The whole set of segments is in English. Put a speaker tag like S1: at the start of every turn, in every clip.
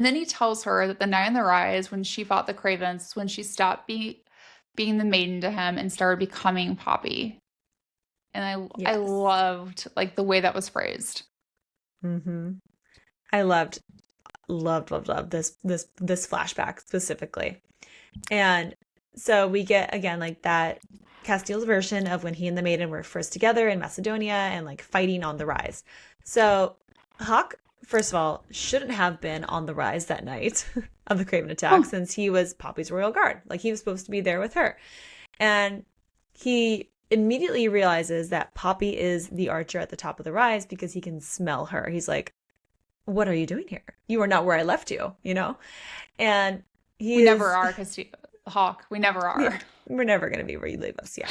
S1: And then he tells her that the night in the rise, when she fought the Cravens, when she stopped being the maiden to him and started becoming Poppy. And I
S2: Yes.
S1: loved like the way that was phrased.
S2: Mm-hmm. I loved this flashback specifically. And so we get again like that Castiel's version of when he and the Maiden were first together in Macedonia and like fighting on the rise. So Hawke, first of all, shouldn't have been on the rise that night of the Craven attack
S1: Oh,
S2: since he was Poppy's royal guard. Like he was supposed to be there with her. And he immediately realizes that Poppy is the archer at the top of the rise because he can smell her. He's like, what are you doing here? You are not where I left you, you know? And he
S1: we never
S2: is,
S1: are, Hawke. We never
S2: yeah,
S1: are.
S2: we're never going to be where you leave us. Yeah,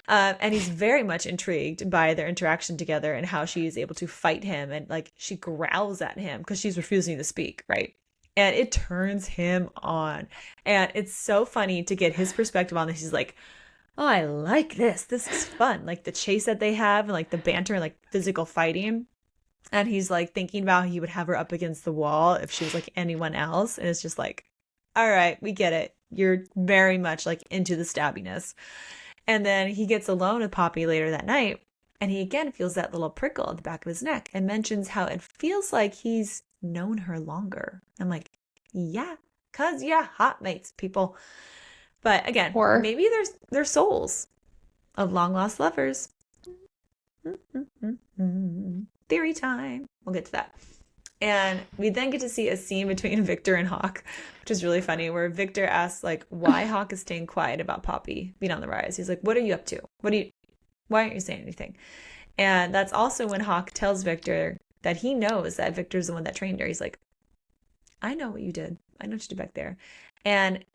S2: no. And he's very much intrigued by their interaction together and how she is able to fight him. And like she growls at him because she's refusing to speak, right? And it turns him on. And it's so funny to get his perspective on this. He's like, oh, I like this. This is fun. Like the chase that they have and like the banter and like physical fighting. And he's like thinking about how he would have her up against the wall if she was like anyone else. And it's just like, all right, we get it. You're very much like into the stabbiness. And then he gets alone with Poppy later that night. And he again feels that little prickle at the back of his neck and mentions how it feels like he's known her longer. I'm like, yeah, cause yeah, hot mates, people. But again,
S1: Or
S2: maybe they're souls of long lost lovers. Theory time. We'll get to that. And we then get to see a scene between Victor and Hawke, which is really funny, where Victor asks like why Hawke is staying quiet about Poppy being on the rise. He's like, what are you up to? Why aren't you saying anything? And that's also when Hawke tells Victor that he knows that Victor's the one that trained her. He's like, I know what you did. I know what you did back there. And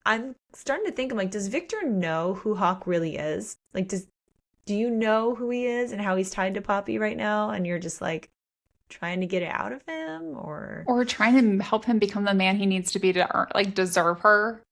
S2: I'm starting to think, I'm like, does Victor know who Hawke really is? Like, do you know who he is and how he's tied to Poppy right now? And you're just like trying to get it out of him, or
S1: trying to help him become the man he needs to be to earn, like deserve her.